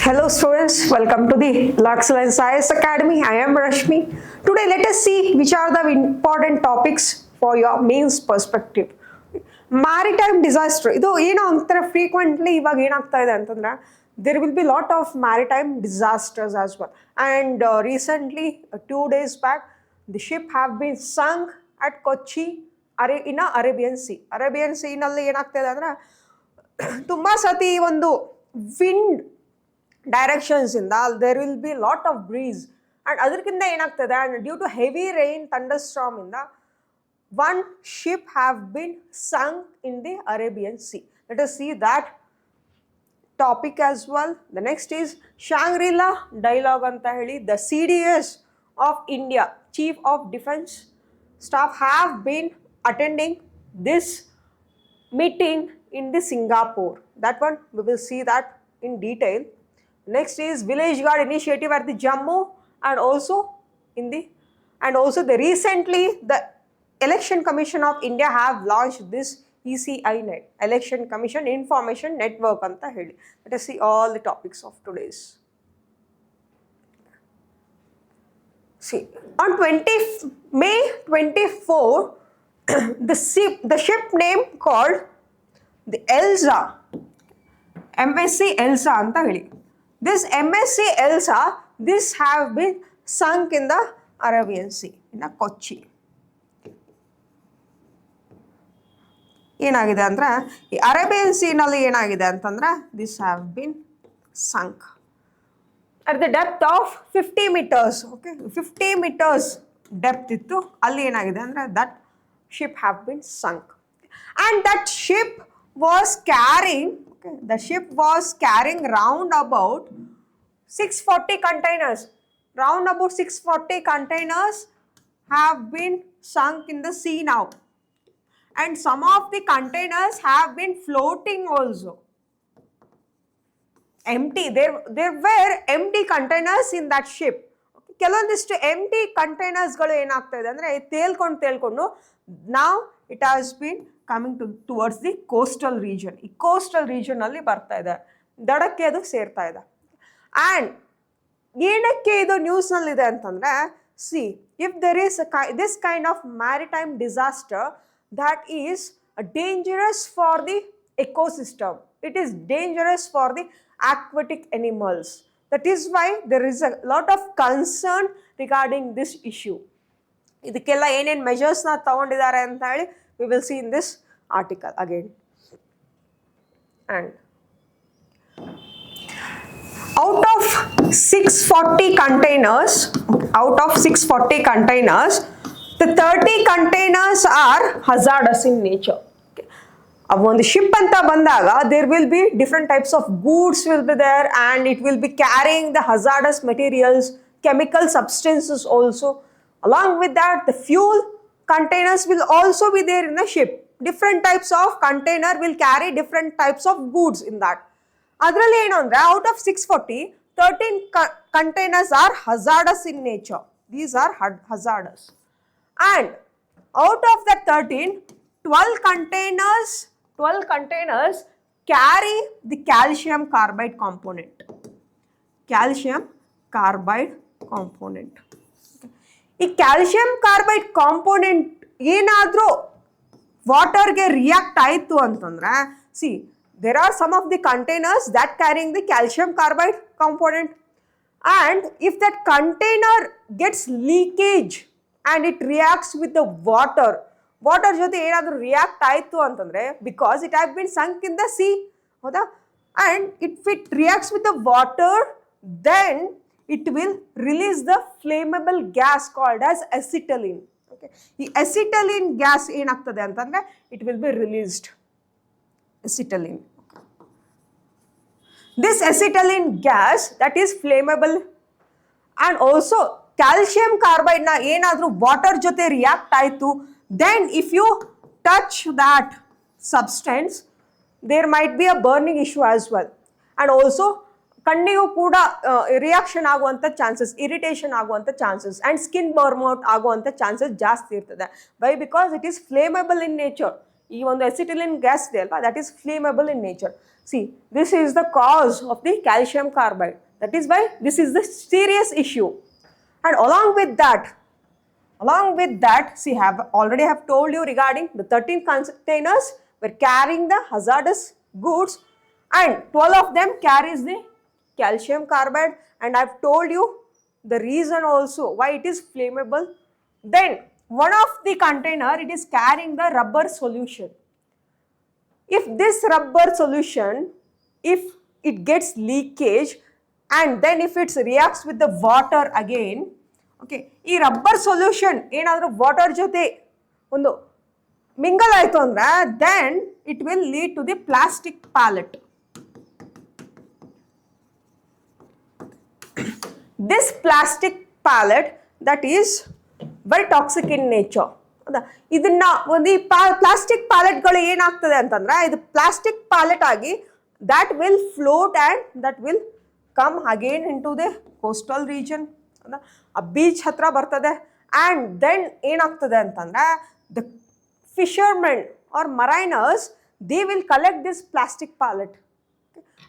Hello students, welcome to the LaExcellence IAS Academy. I am Rashmi. Today let us see which are the important topics for your mains perspective. Maritime disaster. ಇದು ಏನು ಅಂತಾರೆ frequently ಇವಾಗ ಏನಾಗ್ತಾ ಇದೆ ಅಂತಂದ್ರೆ there will be lot of maritime disasters as well. And recently, 2 days back, the ship have been sunk at Kochi in Arabian Sea. Arabian Sea ನಲ್ಲಿ ಏನಾಗ್ತಾ ಇದೆ ಅಂದ್ರೆ ತುಂಬಾ ಸತಿ ಒಂದು wind directions in that there will be lot of breeze and adarkinda enagtade and due to heavy rain thunderstorm in the one ship have been sunk in the Arabian Sea. Let us see that topic as well. The next is Shangri-La dialogue anta heli the CDS of India Chief of Defence Staff have been attending this meeting in the Singapore. That one we will see that in detail. Next is Village Guard initiative at the Jammu and also the recently the Election Commission of India have launched this ECI net Election Commission Information Network anta heli. Let us see all the topics of today's. See, on May 24 the ship name called the Elsa MSC Elsa anta heli. This MSC Elsa, this have been sunk in the Arabian Sea, in the Kochi. ಏನಾಗಿದೆ ಅಂದ್ರೆ ಈ Arabian ಸೀನಲ್ಲಿ ಏನಾಗಿದೆ ಅಂತಂದ್ರೆ this have been sunk at the depth of 50 meters. Okay, 50 meters depth ಇತ್ತು, ಅಲ್ಲಿ ಏನಾಗಿದೆ ಅಂದ್ರೆ that ship have been sunk and that ship was carrying the ship was carrying round about 640 containers. Round about 640 containers have been sunk in the sea now. And some of the containers have been floating also. Empty. There were empty containers in that ship. ಕೆಲವೊಂದಿಷ್ಟು empty containers ಗಳು ಏನಾಗ್ತಾ ಇದೆ ಅಂದ್ರೆ ತೇಲ್ಕೊಂಡು now it has been coming towards the coastal region. ಈ coastal region ಅಲ್ಲಿ ಬರ್ತಾ ಇದೆ, ದಡಕ್ಕೆ ಅದು ಸೇರ್ತಾ ಇದೆ. And ಏನಕ್ಕೆ ಇದು ನ್ಯೂಸ್ ನಲ್ಲಿ ಇದೆ ಅಂತಂದ್ರೆ see, if there is this kind of maritime disaster that is dangerous for the ecosystem, it is dangerous for the aquatic animals. That is why there is a lot of concern regarding this issue. ಇದಕ್ಕೆಲ್ಲ ಏನೇನು measures ನ ತಗೊಂಡಿದ್ದಾರೆ ಅಂತ ಹೇಳಿ we will see in this article again. And out of 640 containers, the 30 containers are hazardous in nature. ಒಂದು ship ಅಂತ ಬಂದಾಗ there will be different types of goods will be there and it will be carrying the hazardous materials, chemical substances also. Along with that, the fuel containers will also be there in the ship. Different types of container will carry different types of goods in that. Adralli ಏನು ಅಂದ್ರೆ out of 640, 13 containers are hazardous in nature. These are hazardous. And out of that 13, 12 containers carry the calcium carbide component. Calcium carbide component. ಈ calcium carbide component ಏನಾದರೂ ವಾಟರ್ಗೆ react ಆಯಿತು ಅಂತಂದ್ರೆ C there are some of the containers that carrying the calcium carbide component, and if that container gets leakage and it reacts with the water ಜೊತೆ ಏನಾದರೂ react ಆಯಿತು ಅಂತಂದ್ರೆ because it have been sunk in the sea, ಹೌದಾ, and if it reacts with the water then it will release the flammable gas called as acetylene. Okay, ಈ acetylene gas ಏನಾಗ್ತದೆ ಅಂತಂದ್ರೆ it will be released. Acetylene. This acetylene gas that is flammable, and also calcium carbide na ಏನಾದರೂ water ಜೊತೆ react ಆಯಿತು then if you touch that substance there might be a burning issue as well, and also ಕಣ್ಣಿಗೂ ಕೂಡ reaction ಆಗುವಂಥ chances, irritation ಆಗುವಂಥ chances and skin burnout ಆಗುವಂಥ chances ಜಾಸ್ತಿ ಇರ್ತದೆ. Why? Because it is flammable in nature. ಈ ಒಂದು acetylene gas ಇದೆ ಅಲ್ವಾ, that is flammable in nature. See, this is the cause of the calcium carbide. That is why this is the serious issue. And along with that, see, already have told you regarding the 13 containers were carrying the hazardous goods and 12 of them carries the calcium carbide, and I have told you the reason also why it is flammable. Then one of the container, it is carrying the rubber solution. If this rubber solution, if it gets leakage and then if it reacts with the water again, okay, ಈ rubber solution ಏನಾದರೂ water ಜೊತೆ ಒಂದು mingle ಆಯಿತು ಅಂದ್ರೆ then it will lead to the plastic pallet. This plastic pallet that is very toxic in nature. ಇದನ್ನ ಒಂದು plastic ಪ್ಯಾಲೆಟ್ಗಳು ಏನಾಗ್ತದೆ ಅಂತಂದ್ರೆ ಇದು ಪ್ಲಾಸ್ಟಿಕ್ ಪ್ಯಾಲೆಟ್ ಆಗಿ that will float and that will come again into the coastal region. ಆ beach ಹತ್ರ ಬರ್ತದೆ and then ಏನಾಗ್ತದೆ ಅಂತಂದ್ರೆ the fishermen or mariners, they will collect this plastic pallet.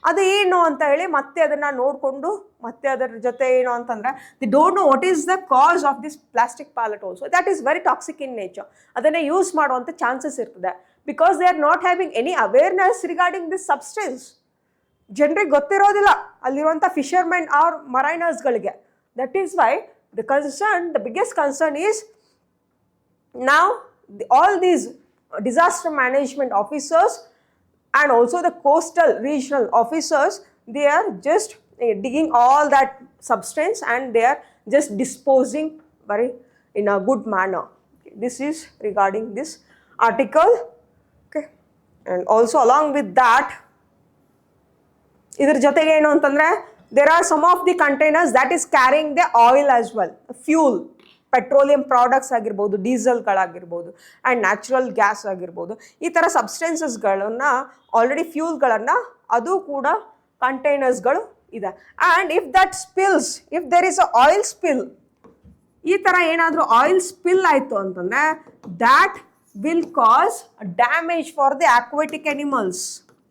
ಅದು ಏನು ಅಂತ ಹೇಳಿ ಮತ್ತೆ ಅದನ್ನ ನೋಡಿಕೊಂಡು ಮತ್ತೆ ಅದರ ಜೊತೆ ಏನು ಅಂತಂದ್ರೆ they don't know what is the cause of this plastic pellet also. That is very toxic in nature. ಅದನ್ನೇ ಯೂಸ್ ಮಾಡುವಂಥ ಚಾನ್ಸಸ್ ಇರ್ತದೆ because they are not having any awareness regarding this substance. ಜನರಿಗೆ ಗೊತ್ತಿರೋದಿಲ್ಲ ಅಲ್ಲಿರುವಂಥ ಫಿಶರ್ಮೆನ್ ಆರ್ ಮರೈನರ್ಸ್ಗಳಿಗೆ. That is why the concern, the biggest concern is now all these disaster management officers and also the coastal regional officers, they are just digging all that substance and they are just disposing very in a good manner. Okay, this is regarding this article. Okay, and also along with that, idar jotege enu antandre there are some of the containers that is carrying the oil as well, fuel, petroleum products ಆಗಿರ್ಬೋದು, ಡೀಸೆಲ್ಗಳಾಗಿರ್ಬೋದು and natural gas ಆಗಿರ್ಬೋದು. ಈ ಥರ ಸಬ್ಸ್ಟೆನ್ಸಸ್ಗಳನ್ನು already ಫ್ಯೂಲ್ಗಳನ್ನು ಅದು ಕೂಡ ಕಂಟೈನರ್ಸ್ಗಳು ಇದೆ. And if that spills, if there is a oil spill, ಈ ಥರ ಏನಾದರೂ ಆಯಿಲ್ ಸ್ಪಿಲ್ ಆಯಿತು ಅಂತಂದರೆ that will cause damage for the aquatic animals.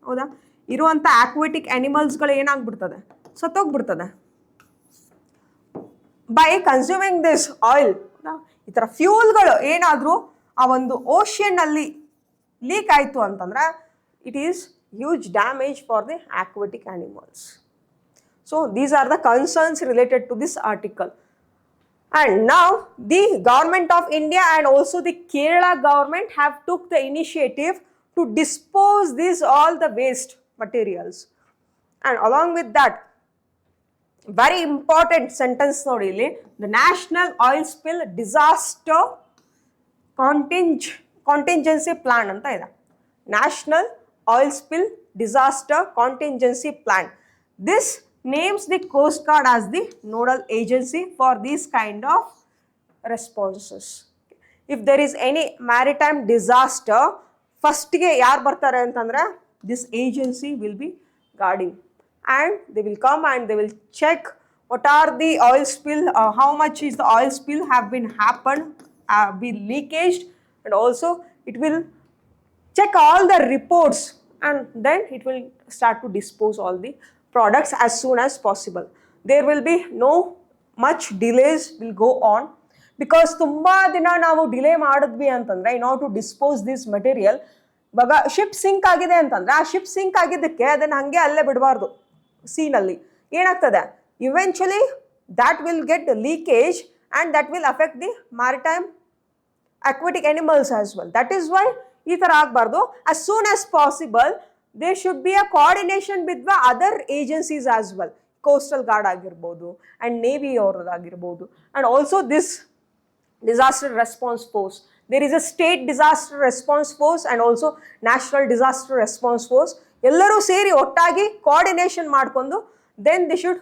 ಹೌದಾ, ಇರುವಂಥ ಆಕ್ವೆಟಿಕ್ ಅನಿಮಲ್ಸ್ಗಳು ಏನಾಗ್ಬಿಡ್ತದೆ, ಸತ್ತೋಗ್ಬಿಡ್ತದೆ. ಬೈ ಕನ್ಸ್ಯೂಮಿಂಗ್ ದಿಸ್ ಆಯಿಲ್, ಈ ಥರ ಫ್ಯೂಲ್ಗಳು ಏನಾದರೂ ಆ ಒಂದು ಓಷಿಯನ್ನಲ್ಲಿ ಲೀಕ್ ಆಯಿತು ಅಂತಂದರೆ it is huge damage for the aquatic animals. So these are the concerns related to this article. And now the government of India and also the Kerala government have took the initiative to dispose this all the waste materials. And along with that, very important sentence ನೋಡಿ ಇಲ್ಲಿ, the national oil spill disaster contingency plan ಅಂತ ಇದೆ. national oil spill disaster contingency plan. This names the coast guard as the nodal agency for these kind of responses. if there is any maritime disaster, first ಗೆ ಯಾರು ಬರ್ತಾರೆ ಅಂತಂದ್ರೆ this agency will be guarding. And they will come and they will check what are the oil spill, how much is the oil spill have been happened, been leakaged, and also it will check all the reports and then it will start to dispose all the products as soon as possible. There will be no much delays will go on because ತುಂಬಾ ದಿನ ನಾವು delay ಮಾಡಿದ್ವಿ ಅಂತಂದ್ರೆ in order to dispose this material, ಇವಾಗ ship sync ಆಗಿದೆ ಅಂತಂದ್ರೆ ಆ ship sync ಆಗಿದ್ದಕ್ಕೆ ಅದನ್ನ ಹಂಗೆ ಅಲ್ಲೇ ಬಿಡಬಾರ್ದು. ಸೀನಲ್ಲಿ ಏನಾಗ್ತದೆ, eventually that will get leakage and that will affect the maritime aquatic animals as well. That is why ಈ ಥರ ಆಗಬಾರ್ದು. As soon as possible there should be a coordination with the other agencies as well. Coastal guard ಆಗಿರ್ಬೋದು and navy ಅವ್ರದ್ದಾಗಿರ್ಬೋದು and also this disaster response force. There is a state disaster response force and also national disaster response force. ಎಲ್ಲರೂ ಸೇರಿ ಒಟ್ಟಾಗಿ coordination ಮಾಡಿಕೊಂಡು then they should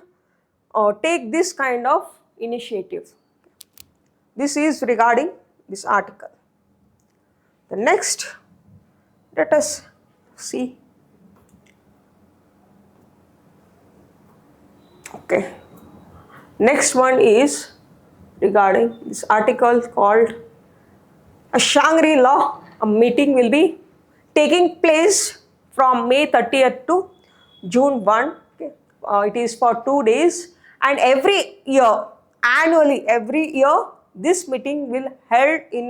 take this kind of initiative. This is regarding this article. The next, let us see. Okay, next one is regarding this article called a Shangri-La, a meeting will be taking place from May 30th to June 1. Okay. It is for 2 days, and every year, annually, every year, this meeting will held in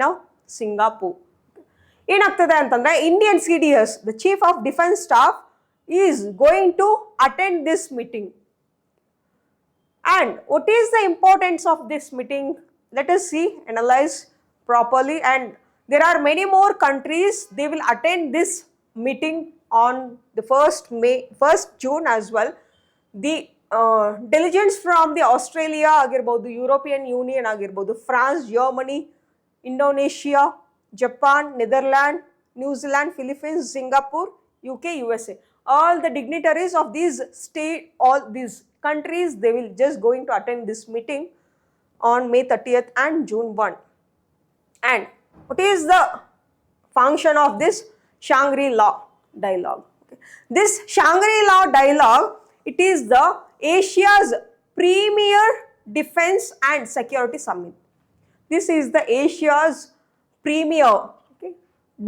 Singapore. ಏನಾಗ್ತದೆ ಅಂತಂದ್ರೆ Indian CDS, the Chief of Defence Staff, is going to attend this meeting. And what is the importance of this meeting? Let us see, analyze properly. And there are many more countries, they will attend this meeting on the 1st June as well. The delegates from the Australia ಆಗಿರ್ಬೋದು, European Union ಆಗಿರ್ಬೋದು, France, Germany, Indonesia, Japan, Netherlands, New Zealand, Philippines, Singapore, UK, USA. All the dignitaries of these all these countries, they will just going to attend this meeting on May 30th and June 1. And what is the function of this Shangri-La dialogue? Okay. This Shangri-La dialogue, it is the Asia's premier defense and security summit. This is the Asia's premier, okay,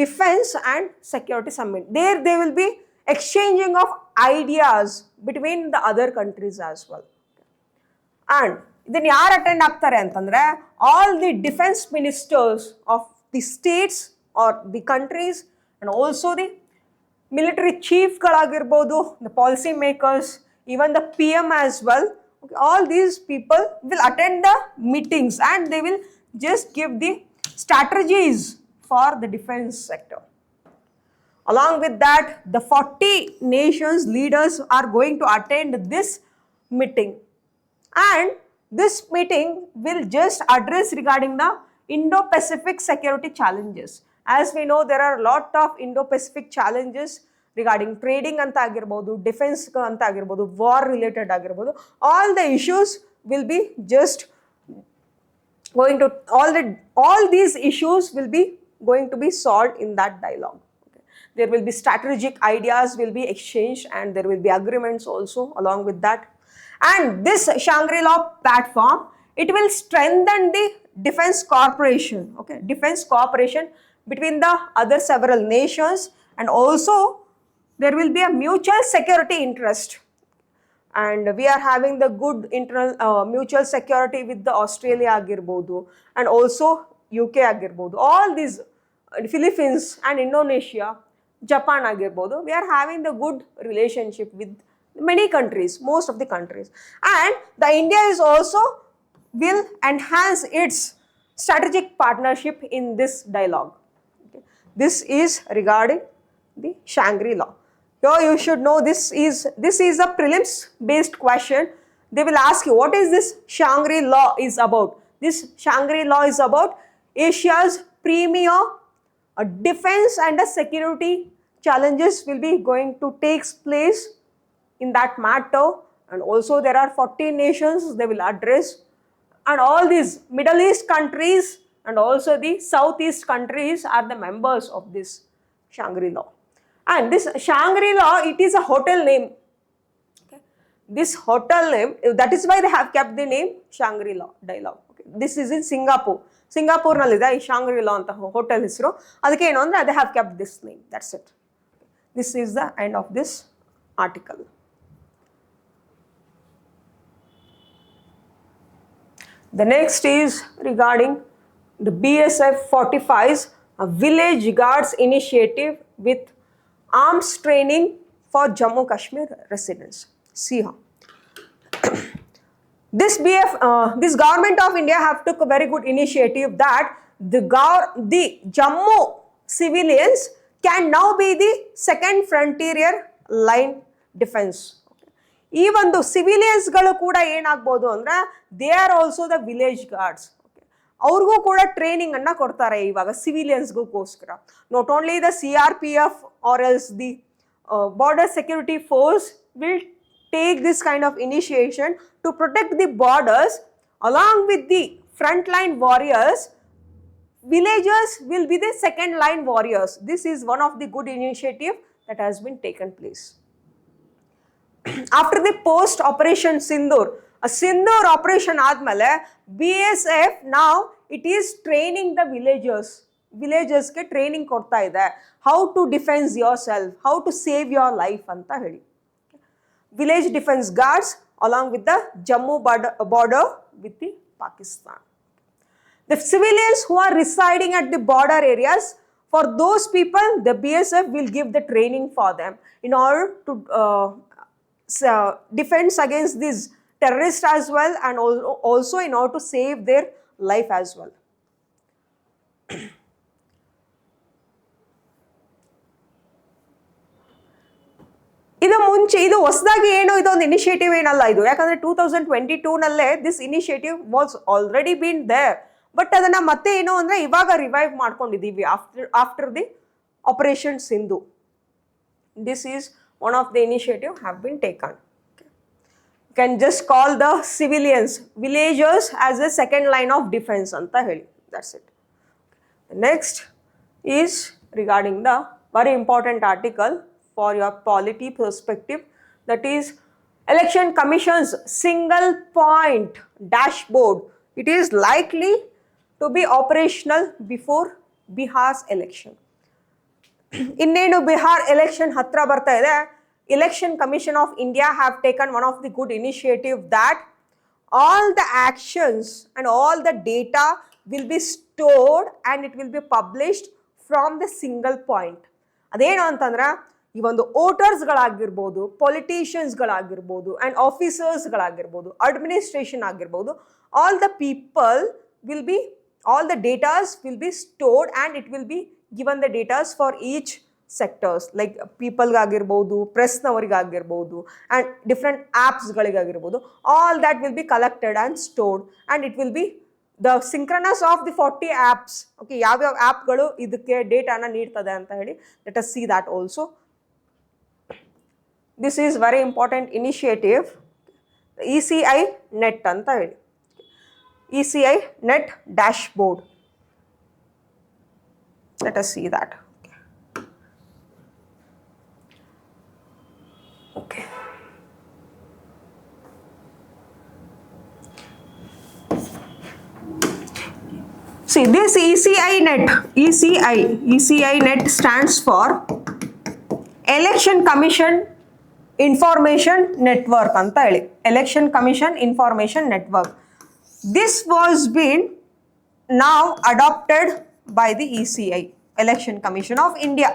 defense and security summit. There they will be exchanging of ideas between the other countries as well. And then yaar attend ಆಗ್ತಾರೆ ಅಂತಂದ್ರೆ all the defense ministers of the states or the countries, and also the military chief ಗಳಾಗಿರ್ಬೋದು, the policy makers, even the PM as well. Okay, all these people will attend the meetings and they will just give the strategies for the defense sector. Along with that, the 40 nations leaders are going to attend this meeting, and this meeting will just address regarding the Indo-Pacific security challenges. As we know, there are a lot of Indo-Pacific challenges regarding trading anta agirbodu, defense anta agirbodu, war related agirbodu. All the issues will be just going to, all these issues will be going to be solved in that dialogue. Okay. There will be strategic ideas will be exchanged, and there will be agreements also along with that. And this Shangri-La platform, it will strengthen the defense cooperation, okay, defense cooperation between the other several nations, and also there will be a mutual security interest. And we are having the good internal mutual security with the Australia agirbodu, and also UK agirbodu, all these Philippines and Indonesia, Japan agirbodu, we are having the good relationship with many countries, most of the countries. And the India is also will enhance its strategic partnership in this dialogue. Okay. This is regarding the Shangri-La. Here you should know this is a prelims based question. They will ask you what is this Shangri-La is about. This Shangri-La is about Asia's premier defense and security challenges will be going to take place in that matter, and also there are 14 nations they will address, and all these Middle East countries and also the Southeast countries are the members of this Shangri-La. And this Shangri-La, it is a hotel name. Okay. This hotel name, that is why they have kept the name Shangri-La dialogue. Okay. This is in Singapore. Singapore nallide ee Shangri-La anta hotel hesru, adakke enu andre they have kept this name. That's it. This is the end of this article. The next is regarding the BSF 45's Village Guards Initiative with arms training for Jammu Kashmir residents. See how this government of India have took a very good initiative that the Jammu civilians can now be the second frontier line defense. ಈ ಒಂದು ಸಿವಿಲಿಯನ್ಸ್ಗಳು ಕೂಡ ಏನಾಗ್ಬೋದು ಅಂದರೆ they are also the village guards. ಅವ್ರಿಗೂ ಕೂಡ training ಅನ್ನ ಕೊಡ್ತಾರೆ ಇವಾಗ ಸಿವಿಲಿಯನ್ಸ್ಗೋಸ್ಕರ. Not only the CRPF or else the border security force will take this kind of initiation to protect the borders along with the front line warriors. Villagers will be the second line warriors. This is one of the good initiative that has been taken place. After the post operation Sindoor, a Sindoor operation ಆದ್ಮೇಲೆ BSF now it is training the villagers. ವಿಲೇಜಸ್ಗೆ training ಕೊಡ್ತಾ ಇದೆ, how to defence yourself, how to save your life ಅಂತ ಹೇಳಿ. Village defence guards along with the Jammu border with the Pakistan. The civilians who are residing at the border areas, for those people, the BSF will give the training for them in order to defend against these terrorists as well, and also in order to save their life as well. ಇದು ಮುಂಚೆ ಇದು ಹೊಸದಾಗಿ ಏನೋ ಇದೊಂದು initiative ಏನಲ್ಲ ಇದು, ಯಾಕಂದ್ರೆ 2022 this initiative was already been there, but ಅದನ್ನ ಮತ್ತೆ ಏನು ಅಂದ್ರೆ ಇವಾಗ ರಿವೈವ್ ಮಾಡ್ಕೊಂಡಿದ್ದೀವಿ after the operation Sindhu. This is one of the initiative have been taken. Can just call the civilians villagers as a second line of defence ಅಂತ ಹೇಳಿ. That's it. Next is regarding the very important article for your polity perspective, that is Election Commission's single point dashboard. It is likely to be operational before Bihar's election. Innenu Bihar election hatra barta ide, Election Commission of India have taken one of the good initiative that all the actions and all the data will be stored and it will be published from the single point. ಅದೇನು ಅಂತಂದ್ರೆ ಈ ಒಂದು ವೋಟರ್ಸ್ಗಳಾಗಿರ್ಬೋದು, ಪೊಲಿಟಿಷಿಯನ್ಸ್ಗಳಾಗಿರ್ಬೋದು, and ಆಫೀಸರ್ಸ್ಗಳಾಗಿರ್ಬೋದು, administration ಆಗಿರ್ಬೋದು, all the people will be, all the datas will be stored and it will be given the datas for each sectors, like ಪೀಪಲ್ಗಾಗಿರ್ಬೋದು, ಪ್ರೆಸ್ನವರಿಗಾಗಿರ್ಬೋದು, ಆ್ಯಂಡ್ ಡಿಫ್ರೆಂಟ್ ಆ್ಯಪ್ಸ್ಗಳಿಗಾಗಿರ್ಬೋದು, all that will be collected and stored and it will be the synchronous of the 40 apps. Okay, ಯಾವ್ಯಾವ ಆ್ಯಪ್ಗಳು ಇದಕ್ಕೆ ಡೇಟಾನ ನೀಡ್ತದೆ ಅಂತ ಹೇಳಿ, let us see that also. This is very important initiative, ECI net anta heli, ECI net dashboard. Let us see that. Okay. See, this ECI net stands for Election Commission Information Network anta heli, Election Commission Information Network. This was been now adopted by the ECI, Election Commission of India.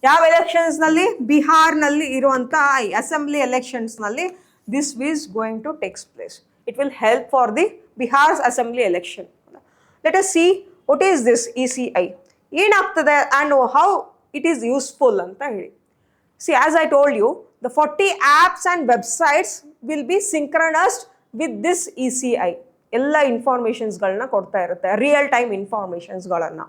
ಯಾವ elections ನಲ್ಲಿ, ಬಿಹಾರ್ ನಲ್ಲಿ ಇರುವಂತ assembly elections ನಲ್ಲಿ this is going to take place. It will help for the Bihar's assembly election. Let us see what is this ECI, ಏನಾಗ್ತದೆ and how it is useful ಅಂತ ಹೇಳಿ. See, as I told you, the 40 apps and websites will be synchronized with this ECI. ಎಲ್ಲ ಇನ್ಫಾರ್ಮೇಷನ್ಸ್ಗಳನ್ನ ಕೊಡ್ತಾ ಇರುತ್ತೆ, real time ಇನ್ಫಾರ್ಮೇಷನ್ಸ್ಗಳನ್ನು.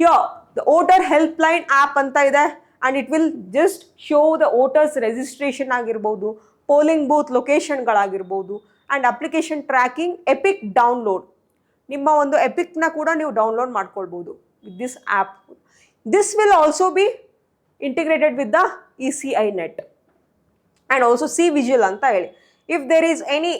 Here, the voter helpline app ಅಂತ ಇದೆ, and it will just show the voters registration ಆಗಿರ್ಬೋದು, ಪೋಲಿಂಗ್ ಬೂತ್ ಲೊಕೇಶನ್ಗಳಾಗಿರ್ಬೋದು, and application tracking, epic download. ನಿಮ್ಮ ಒಂದು ಎಪಿಕ್ನ ಕೂಡ ನೀವು ಡೌನ್ಲೋಡ್ ಮಾಡ್ಕೊಳ್ಬೋದು with this app. This will also be integrated with the ECI net and also C-Vigil anta heli. If there is any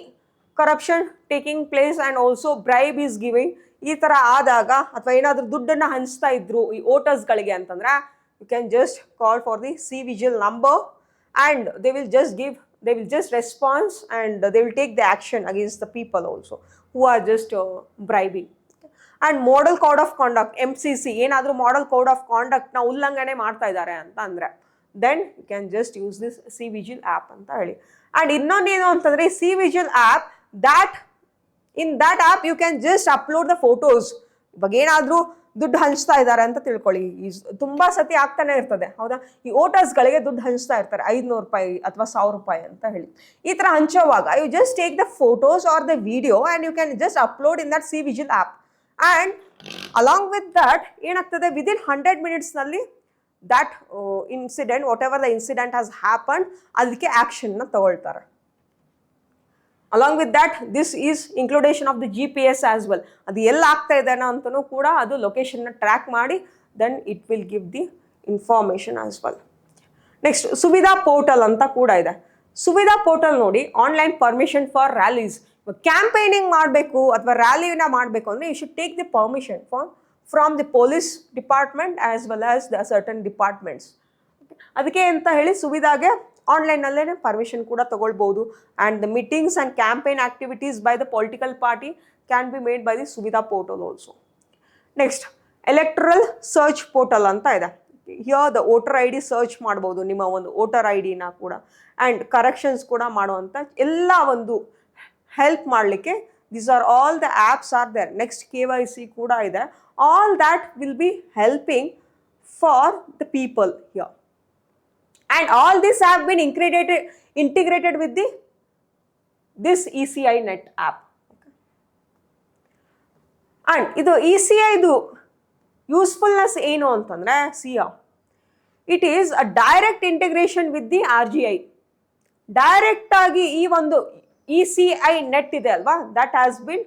corruption taking place and also bribe is giving, ಈ ಥರ ಆದಾಗ ಅಥವಾ ಏನಾದರೂ ದುಡ್ಡನ್ನು ಹಂಚ್ತಾ ಇದ್ರು ಈ ವೋಟರ್ಸ್ಗಳಿಗೆ ಅಂತಂದ್ರೆ, you can just call for the C-Vigil number and they will just response and they will take the action against the people also who are just bribing. And model code of conduct, MCC, ಏನಾದರೂ model code of conduct ನ ಉಲ್ಲಂಘನೆ ಮಾಡ್ತಾ ಇದ್ದಾರೆ ಅಂತ ಅಂದ್ರೆ, then you can just use this C-Vigil app ಅಂತ ಹೇಳಿ. And ಇನ್ನೊಂದೇನು ಅಂತಂದ್ರೆ C-Vigil app, that in that app you can just upload the photos. ಇವಾಗ ಏನಾದರೂ ದುಡ್ಡು ಹಂಚ್ತಾ ಇದ್ದಾರೆ ಅಂತ ತಿಳ್ಕೊಳ್ಳಿ, ತುಂಬಾ ಸತಿ ಆಗ್ತಾನೆ ಇರ್ತದೆ ಹೌದಾ, ಈ ವೋಟರ್ಸ್ಗಳಿಗೆ ದುಡ್ಡು ಹಂಚ್ತಾ ಇರ್ತಾರೆ 500 ರೂಪಾಯಿ ಅಥವಾ 1000 ರೂಪಾಯಿ ಅಂತ ಹೇಳಿ. ಈ ಥರ ಹಂಚೋವಾಗ you just take the photos or the video and you can just upload in that C-Vigil app. And along with that ಏನಾಗ್ತದೆ, within 100 minutes ನಲ್ಲಿ that incident, whatever the incident has happened, ಅದಕ್ಕೆ ಆಕ್ಷನ್ ನ ತಗೊಳ್ತಾರೆ. Along with that, this is inclusion of the GPS as well. ಅದು ಎಲ್ಲ ಆಗ್ತಾ ಇದೆ ಅಂತನೂ ಕೂಡ ಅದು ಲೊಕೇಶನ್ ನ ಟ್ರ್ಯಾಕ್ ಮಾಡಿ then it will give the information as well. Next, Suvidha portal ಅಂತ ಕೂಡ ಇದೆ. ಸುವಿಧಾ ಪೋರ್ಟಲ್ ನೋಡಿ, online permission for rallies. Campaigning ಮಾಡಬೇಕು ಅಥವಾ ರ್ಯಾಲಿನ ಮಾಡಬೇಕು ಅಂದರೆ you should take the permission from the police department as well as the certain departments. ಅದಕ್ಕೆ ಅಂತ ಹೇಳಿ ಸುವಿಧಾಗೆ ಆನ್ಲೈನಲ್ಲೇ ಪರ್ಮಿಷನ್ ಕೂಡ ತಗೊಳ್ಬೋದು. And the meetings and campaign activities by the political party can be made by the Suvidha portal also. Next electoral search portal ಅಂತ ಇದೆ. Here the voter I D search ಮಾಡ್ಬೋದು, ನಿಮ್ಮ ಒಂದು ವೋಟರ್ ಐ ಡಿನ ಕೂಡ, ಆ್ಯಂಡ್ ಕರೆಕ್ಷನ್ಸ್ ಕೂಡ ಮಾಡುವಂಥ ಎಲ್ಲ ಒಂದು ಹೆಲ್ಪ್ ಮಾಡಲಿಕ್ಕೆ these are all the apps are there. Next KYC ಕೂಡ ಇದೆ. All that will be helping for the people here. And all this have been integrated with this ECI net app. Okay. And idu ECI du usefulness ಏನು ಅಂತಂದ್ರೆ it is a direct integration with the RGI. Direct ಆಗಿ ಈ ಒಂದು ECI net ಇದೆ ಅಲ್ವಾ, that has been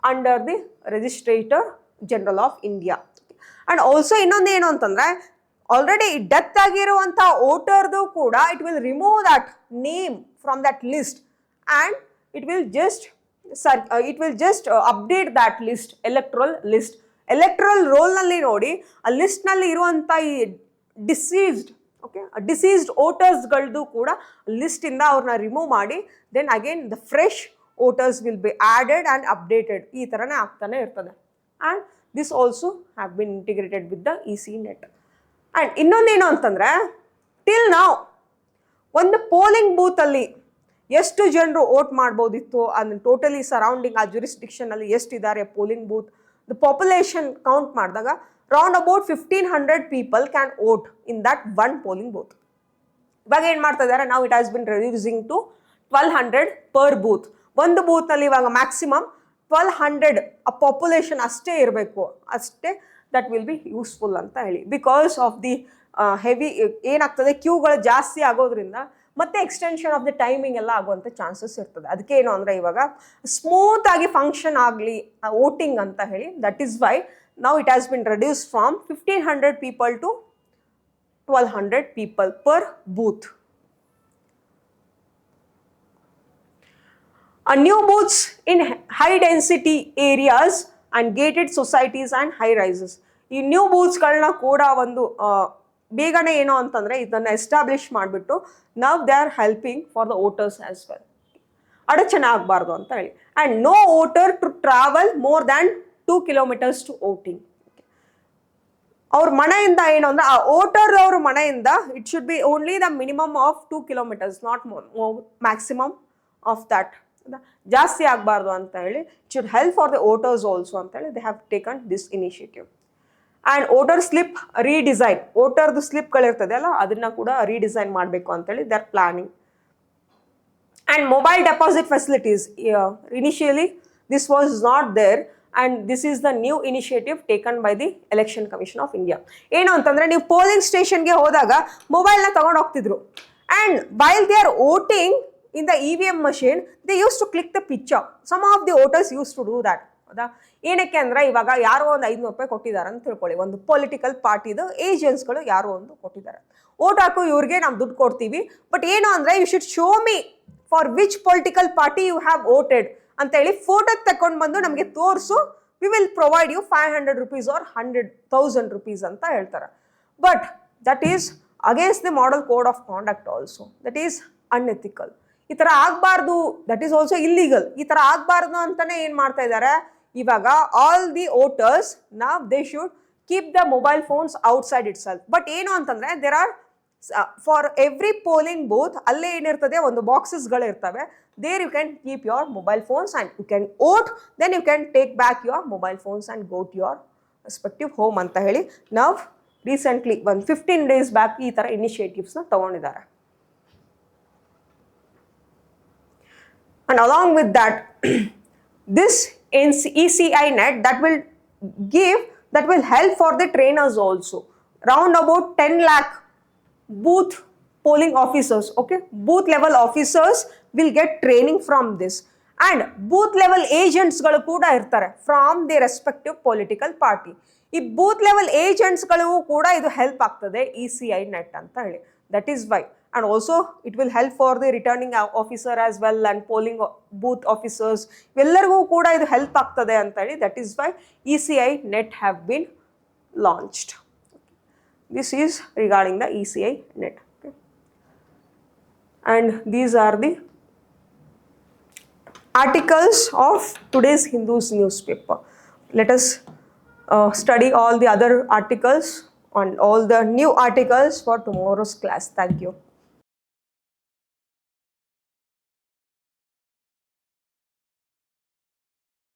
under the Registrator General of India. And also ಇನ್ನೊಂದು ಏನು ಅಂತಂದ್ರೆ ಆಲ್ರೆಡಿ ಡೆತ್ ಆಗಿರುವಂಥ ವೋಟರ್ದು ಕೂಡ it will remove that name from that list and it will just update that list, electoral list. Electoral ರೋಲ್ನಲ್ಲಿ ನೋಡಿ ಆ ಲಿಸ್ಟ್ನಲ್ಲಿ ಇರುವಂಥ ಈ ಡಿಸೀಸ್ಡ್ ವೋಟರ್ಸ್ಗಳದ್ದು ಕೂಡ ಲಿಸ್ಟಿಂದ ಅವ್ರನ್ನ ರಿಮೂವ್ ಮಾಡಿ then again the fresh voters will be added and updated. ಈ ಥರನೇ ಆಗ್ತಾನೆ ಇರ್ತದೆ. And this also have been integrated with the EC net. And ಇನ್ನೊಂದೇನು ಅಂತಂದರೆ ಟಿಲ್ ನಾವು ಒಂದು ಪೋಲಿಂಗ್ ಬೂತಲ್ಲಿ ಎಷ್ಟು ಜನರು ವೋಟ್ ಮಾಡ್ಬೋದಿತ್ತು, ಅದನ್ನು ಟೋಟಲಿ ಸರೌಂಡಿಂಗ್ ಆ ಜುರಿಸ್ಡಿಕ್ಷನಲ್ಲಿ ಎಷ್ಟಿದ್ದಾರೆ polling booth, the population count ಮಾಡಿದಾಗ round about 1500 people can vote in that one polling booth. ಇವಾಗ ಏನು ಮಾಡ್ತಾ ಇದ್ದಾರೆ, ನಾವು it has been reducing to 1200 per booth. ಒಂದು ಬೂತ್ನಲ್ಲಿ ಇವಾಗ ಮ್ಯಾಕ್ಸಿಮಮ್ 1200 ಆ ಪಾಪ್ಯುಲೇಷನ್ ಅಷ್ಟೇ ಇರಬೇಕು, ಅಷ್ಟೇ ದಟ್ ವಿಲ್ ಬಿ ಯೂಸ್ಫುಲ್ ಅಂತ ಹೇಳಿ. ಬಿಕಾಸ್ ಆಫ್ ದಿ ಹೆವಿ ಏನಾಗ್ತದೆ, ಕ್ಯೂಗಳು ಜಾಸ್ತಿ ಆಗೋದ್ರಿಂದ ಮತ್ತೆ ಎಕ್ಸ್ಟೆನ್ಷನ್ ಆಫ್ ದಿ ಟೈಮಿಂಗ್ ಎಲ್ಲ ಆಗುವಂಥ ಚಾನ್ಸಸ್ ಇರ್ತದೆ. ಅದಕ್ಕೆ ಏನು ಅಂದರೆ ಇವಾಗ ಸ್ಮೂತ್ ಆಗಿ ಫಂಕ್ಷನ್ ಆಗಲಿ ವೋಟಿಂಗ್ ಅಂತ ಹೇಳಿ, that is why now it has been reduce from 1500 people to 1200 people per booth. New booths in high density areas and gated societies and high rises. ಈ ನ್ಯೂ ಬೂತ್ಸ್ಗಳನ್ನ ಕೂಡ ಒಂದು ಬೇಗನೆ ಏನು ಅಂತಂದರೆ ಇದನ್ನು ಎಸ್ಟಾಬ್ಲಿಷ್ ಮಾಡಿಬಿಟ್ಟು ನಾವು they are helping for the voters as well. ಅಡಚಣೆ ಆಗಬಾರ್ದು ಅಂತ ಹೇಳಿ. And no voter to travel more than 2 kilometers to voting. ಅವ್ರ ಮನೆಯಿಂದ ಏನು ಅಂದರೆ ಆ ವೋಟರ್ ಅವ್ರ ಮನೆಯಿಂದ it should be only the minimum of 2 kilometers, not maximum of that. ಜಾಸ್ತಿ ಆಗಬಾರ್ದು ಅಂತ ಹೇಳಿ it should help for the voters also ಅಂತ ಹೇಳಿ they have taken this initiative. And voter slip redesign, ವೋಟರ್ದು ಸ್ಲಿಪ್ಗಳಿರ್ತದೆ ಅಲ್ಲ ಅದನ್ನು ಕೂಡ ರೀಡಿಸೈನ್ ಮಾಡಬೇಕು ಅಂತೇಳಿ they are planning. And mobile deposit facilities, initially this was not there and this is the new initiative taken by the Election Commission of India. ಏನು ಅಂತಂದರೆ ನೀವು ಪೋಲಿಂಗ್ ಸ್ಟೇಷನ್ಗೆ ಹೋದಾಗ ಮೊಬೈಲ್ನ ತೊಗೊಂಡು ಹೋಗ್ತಿದ್ರು and while they are voting in the EVM machine, they used to click the picture. Some of the voters used to do that. ಹೌದಾ? ಏನಕ್ಕೆ ಅಂದರೆ ಇವಾಗ ಯಾರೋ ಒಂದು 500 ರೂಪಾಯಿ ಕೊಟ್ಟಿದ್ದಾರೆ ಅಂತ ತಿಳ್ಕೊಳ್ಳಿ, ಒಂದು ಪೊಲಿಟಿಕಲ್ ಪಾರ್ಟಿದು ಏಜೆಂಟ್ಸ್ಗಳು ಯಾರೋ ಒಂದು ಕೊಟ್ಟಿದ್ದಾರೆ, ವೋಟ್ ಹಾಕು ಇವ್ರಿಗೆ ನಾವು ದುಡ್ಡು ಕೊಡ್ತೀವಿ, ಬಟ್ ಏನು ಅಂದರೆ you should show me for which political party you have voted ಅಂತ ಹೇಳಿ ಫೋಟೋ ತಗೊಂಡು ಬಂದು ನಮಗೆ ತೋರಿಸು, we will provide you 500 rupees or 100,000 rupees ಅಂತ ಹೇಳ್ತಾರೆ. But that is against the model code of conduct also, that is unethical. ಈ ಥರ ಆಗಬಾರ್ದು, ದಟ್ ಈಸ್ ಆಲ್ಸೋ ಇಲ್ಲಿಗಲ್. ಈ ಥರ ಆಗಬಾರ್ದು ಅಂತಲೇ ಏನು ಮಾಡ್ತಾ ಇದ್ದಾರೆ ಇವಾಗ ಆಲ್ ದಿ ವೋಟರ್ಸ್ ನಾವ್ they should keep the mobile phones outside itself. But ಏನು ಅಂತಂದರೆ there are for every polling booth ಅಲ್ಲೇ ಏನಿರ್ತದೆ ಒಂದು ಬಾಕ್ಸಸ್ಗಳು ಇರ್ತವೆ, there you can keep your mobile phones and you can vote, then you can take back your mobile phones and go to your respective home ಅಂತ ಹೇಳಿ ನಾವು recently ಒಂದು 15 days back ಈ ಥರ ಇನಿಷಿಯೇಟಿವ್ಸ್ನ ತೊಗೊಂಡಿದ್ದಾರೆ. And along with that, this ECI net that will help for the trainers also. Round about 10 lakh booth polling officers, okay, booth level officers will get training from this. And booth level agents galu kuda irtare from their respective political party. ಈ booth level ಏಜೆಂಟ್ಸ್ಗಳಿಗೂ ಕೂಡ ಇದು help ಆಗ್ತದೆ ECI net ಅಂತ ಹೇಳಿ. That is why. and also it will help for the returning officer as well and polling booth officers. ಎಲ್ಲರಿಗೂ ಕೂಡ ಇದು ಹೆಲ್ಪ್ ಆಗ್ತದೆ ಅಂತ ಹೇಳಿ, that is why ECI net have been launched. This is regarding the ECI net. Okay. And these are the articles of today's Hindus newspaper. Let us study all the other articles and all the new articles for tomorrow's class. Thank you.